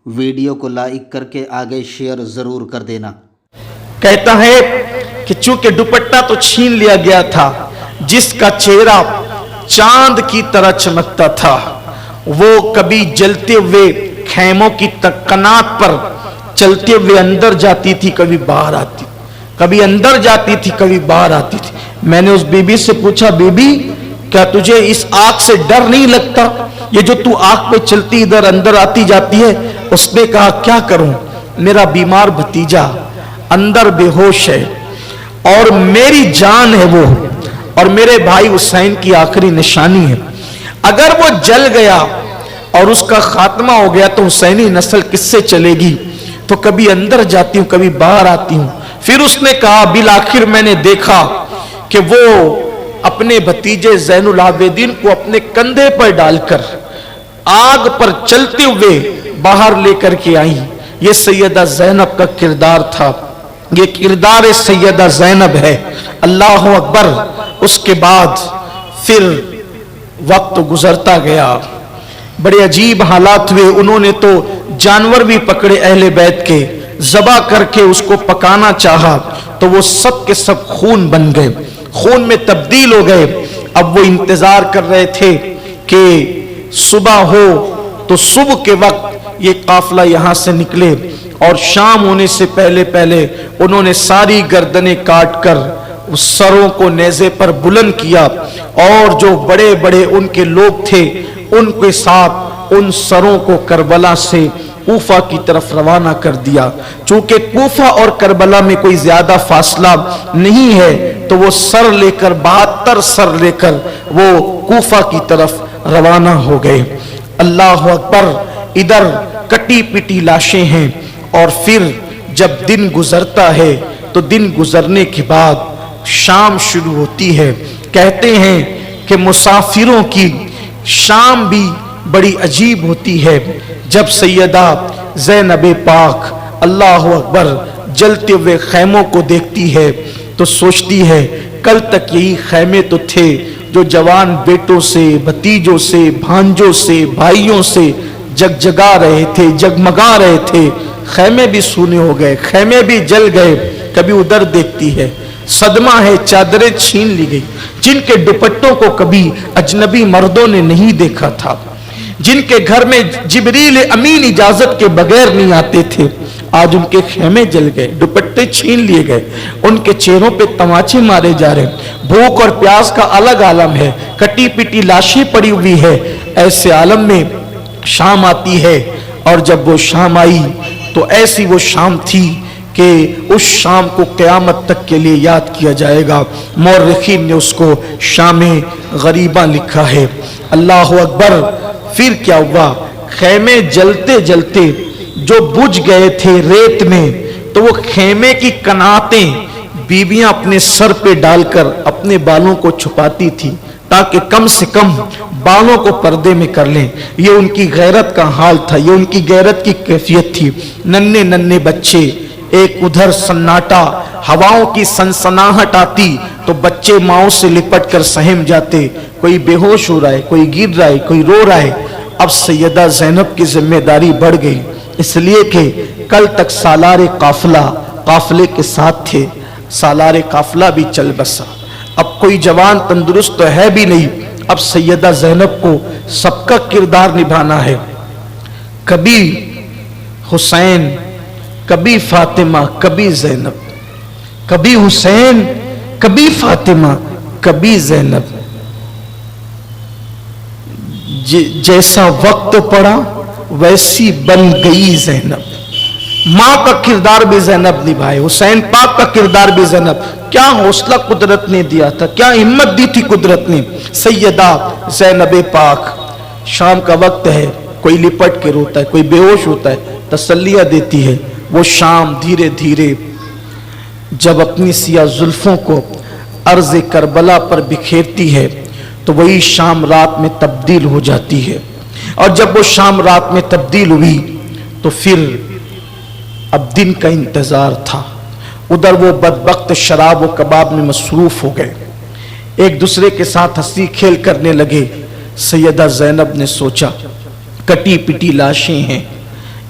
Video को like करके आगे शेयर ज़रूर कर देना। कहता है कि चूंकि दुपट्टा तो छीन लिया गया था, जिसका चेहरा चांद की तरह चमकता था, वो कभी जलते हुए खैमों की कनात पर चलते हुए अंदर जाती थी, कभी बाहर आती, कभी अंदर जाती थी, कभी बाहर आती थी। मैंने उस बीबी से पूछा, बीबी क्या तुझे इस आग से डर नहीं लगता? ये जो तू आग पे चलती इधर अंदर आती जाती है। उसने कहा, क्या करूं, मेरा बीमार भतीजा अंदर बेहोश है और मेरी जान है वो, और मेरे भाई हुसैन की आखिरी निशानी है। अगर वो जल गया और उसका खात्मा हो गया तो हुसैनी नस्ल किससे चलेगी? तो कभी अंदर जाती हूं, कभी बाहर आती हूं। फिर उसने कहा, बिल आखिर मैंने देखा कि वो अपने भतीजे ज़ैनुल आबिदीन को अपने कंधे पर डालकर आग पर चलते हुए बाहर लेकर के आई। ये सैयदा ज़ैनब का किरदार था, ये किरदार सैयदा ज़ैनब है। अल्लाह अकबर। उसके बाद फिर वक्त गुजरता गया, बड़े अजीब हालात हुए। उन्होंने तो जानवर भी पकड़े अहले बैत के, ज़बा करके उसको पकाना चाहा तो वो सब के सब खून बन गए, खून में तब्दील हो गए। अब वो इंतजार कर रहे थे कि सुबह हो तो सुबह के वक्त ये काफिला यहां से निकले, और शाम होने से पहले पहले उन्होंने सारी गर्दनें काट कर उस सरों को नेज़े पर बुलंद किया, और जो बड़े बड़े उनके लोग थे उनके साथ उन सरों को करबला से कूफा की तरफ रवाना कर दिया। चूंकि कूफा और करबला में कोई ज्यादा फासला नहीं है, तो वो सर लेकर 72 सर लेकर वो कूफा की तरफ रवाना हो गए। अल्लाह अकबर। इधर कटी पिटी लाशें हैं, और फिर जब दिन गुजरता है तो दिन गुजरने के बाद शाम शुरू होती है। कहते हैं कि मुसाफिरों की शाम भी बड़ी अजीब होती है। जब सैयदा ज़ैनब पाक अल्लाह अकबर जलते हुए खैमों को देखती है तो सोचती है, कल तक यही खैमे तो थे जो जवान बेटों से, भतीजों से, भांजों से, भाइयों से जगजगा रहे थे, जगमगा रहे थे। खैमे भी सूने हो गए, खैमे भी जल गए। कभी उधर देखती है, सदमा है, चादरें छीन ली गई। जिनके दुपट्टों को कभी अजनबी मर्दों ने नहीं देखा था, जिनके घर में जिब्रील अमीन इजाजत के बगैर नहीं आते थे, आज उनके खेमे जल गए, दुपट्टे छीन लिए गए, उनके चेहरों पे तमाचे मारे जा रहे। भूख और प्यास का अलग आलम है, कटी पिटी लाशें पड़ी हुई है। ऐसे आलम में शाम आती है, और जब वो शाम आई तो ऐसी वो शाम थी कि उस शाम को क़यामत तक के लिए याद किया जाएगा। मौरख़ीन ने उसको शामे गरीबा लिखा है। अल्लाह अकबर। फिर क्या हुआ, खेमे जलते जलते जो बुझ गए थे रेत में, तो वो खेमे की कनातें बीबियां अपने सर पे डालकर अपने बालों को छुपाती थी, ताकि कम से कम बालों को पर्दे में कर लें। ये उनकी गैरत का हाल था, ये उनकी गैरत की कैफियत थी। नन्हे नन्हे बच्चे, एक उधर सन्नाटा, हवाओं की सनसनाहट आती तो बच्चे माओ से लिपट कर सहम जाते। कोई बेहोश हो रहा है, कोई गिर रहा है, कोई रो रहा है। अब सैयदा ज़ैनब की जिम्मेदारी बढ़ गई, इसलिए कि कल तक सालारे काफिला काफिले के साथ थे, सालारे काफिला भी चल बसा। अब कोई जवान तंदुरुस्त तो है भी नहीं। अब सैयदा ज़ैनब को सबका किरदार निभाना है। कभी हुसैन, कभी फातिमा, कभी ज़ैनब, कभी हुसैन, कभी फातिमा, कभी ज़ैनब। जैसा वक्त पड़ा वैसी बन गई ज़ैनब। मां का किरदार भी ज़ैनब निभाए, हुसैन पाक का किरदार भी ज़ैनब। क्या हौसला कुदरत ने दिया था, क्या हिम्मत दी थी कुदरत ने। सैयदा ज़ैनब पाक। शाम का वक्त है, कोई लिपट के रोता है, कोई बेहोश होता है, तसल्लियां देती है। वो शाम धीरे धीरे जब अपनी सिया जुल्फों को अर्ज़ करबला पर बिखेरती है तो वही शाम रात में तब्दील हो जाती है। और जब वो शाम रात में तब्दील हुई तो फिर अब दिन का इंतजार था। उधर वो बदबख्त शराब व कबाब में मसरूफ हो गए, एक दूसरे के साथ हंसी खेल करने लगे। सैयदा ज़ैनब ने सोचा, कटी पिटी लाशें हैं,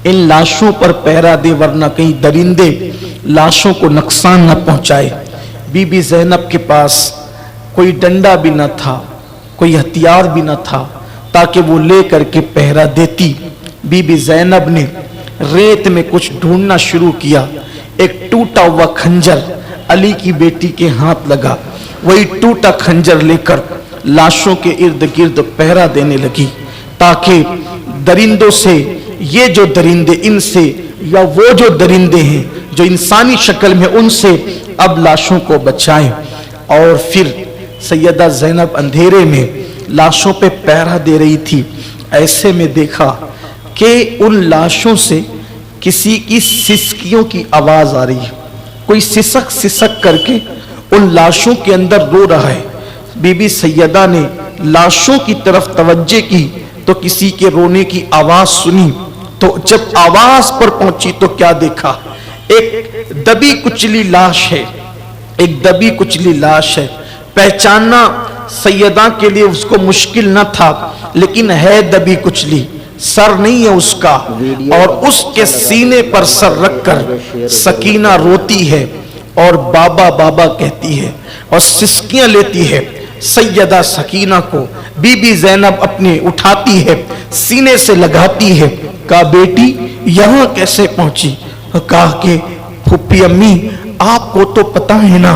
इन लाशों पर पहरा दे वरना कहीं दरिंदे लाशों को नुकसान न पहुंचाए। बीबी ज़ैनब के पास कोई डंडा भी न था, कोई हथियार भी न था ताकि वो ले करके पहरा देती। बीबी ज़ैनब ने रेत में कुछ ढूंढना शुरू किया। एक टूटा हुआ खंजर अली की बेटी के हाथ लगा। वही टूटा खंजर लेकर लाशों के इर्द गिर्द पहरा देने लगी ताकि दरिंदों से, ये जो दरिंदे इनसे या वो जो दरिंदे हैं जो इंसानी शक्ल में, उनसे अब लाशों को बचाएं। और फिर सैयदा ज़ैनब अंधेरे में लाशों पे पहरा दे रही थी। ऐसे में देखा कि उन लाशों से किसी की सिसकियों की आवाज आ रही है। कोई सिसक सिसक करके उन लाशों के अंदर रो रहा है। बीबी सैयदा ने लाशों की तरफ तवज्जो की तो किसी के रोने की आवाज सुनी। तो जब आवाज पर पहुंची तो क्या देखा, एक दबी कुचली लाश है, एक दबी कुचली लाश है। पहचानना सैयदा के लिए उसको मुश्किल न था, लेकिन है दबी कुचली, सर नहीं है उसका, और उसके सीने पर सर रखकर सकीना रोती है और बाबा बाबा कहती है और सिसकियां लेती है। सैयदा सकीना को बीबी ज़ैनब अपने उठाती है, सीने से लगाती है। कहा बेटी यहाँ कैसे पहुंची? कहा कि फूफी अम्मी आपको तो पता है ना,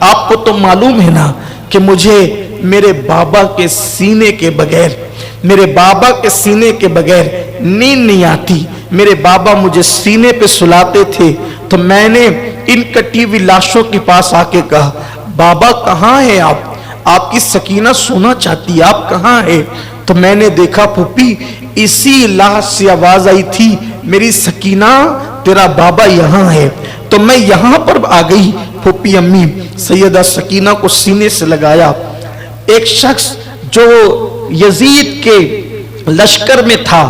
आपको तो मालूम है ना कि मुझे मेरे बाबा के सीने के बगैर, मेरे बाबा के सीने के बगैर नींद नहीं आती। मेरे बाबा मुझे सीने पे सुलाते थे तो मैंने इन कटी हुई लाशों के पास आके कहा, बाबा कहाँ है आप? आपकी सकीना सोना चाहती है, आप कहाँ है? तो मैंने देखा फूफी इसी लाश से आवाज आई थी, मेरी सकीना तेरा बाबा यहाँ है। तो मैं यहाँ पर आ गई। फूफी अम्मी सैयदा सकीना को सीने से लगाया। एक शख्स जो यजीद के लश्कर में था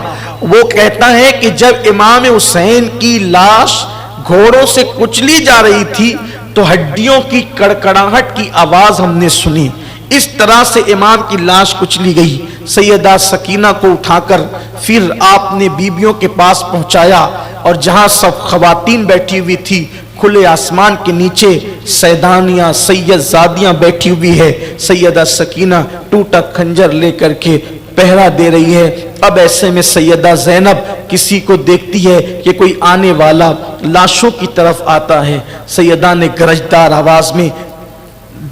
वो कहता है कि जब इमाम हुसैन की लाश घोड़ों से कुचली जा रही थी तो हड्डियों की कड़कड़ाहट की आवाज हमने सुनी। इस तरह से इमाम की लाश कुचली गई। सैयदा सकीना को उठाकर फिर आपने बीबियों के पास पहुंचाया और जहां सब खवातीन बैठी हुई थी, खुले आसमान के नीचे सैदानियां सैयदजादियां बैठी हुई है। सैयदा सकीना टूटा खंजर लेकर के पहरा दे रही है। अब ऐसे में सैयदा ज़ैनब किसी को देखती है कि कोई आने वाला लाशों की तरफ आता है। सैयदा ने गरजदार आवाज में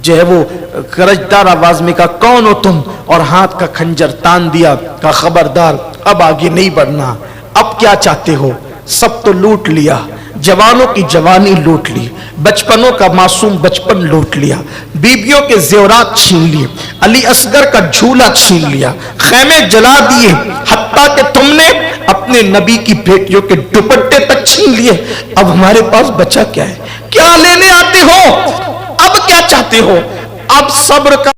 जो है वो गरजदार आवाज में कहा, कौन हो तुम? और हाथ का खंजर तान दिया। कहा खबरदार, अब आगे नहीं बढ़ना। अब क्या चाहते हो? सब तो लूट लिया, जवानों की जवानी लूट ली, बचपनों का मासूम बचपन लूट लिया, बीबियों के जेवरात छीन लिए, अली असगर का झूला छीन लिया, खैमे जला दिए, हत्ता कि तुमने अपने नबी की बेटियों के दुपट्टे तक छीन लिए। अब हमारे पास बचा क्या है? क्या लेने आते हो? अब क्या चाहते हो? अब सब्र का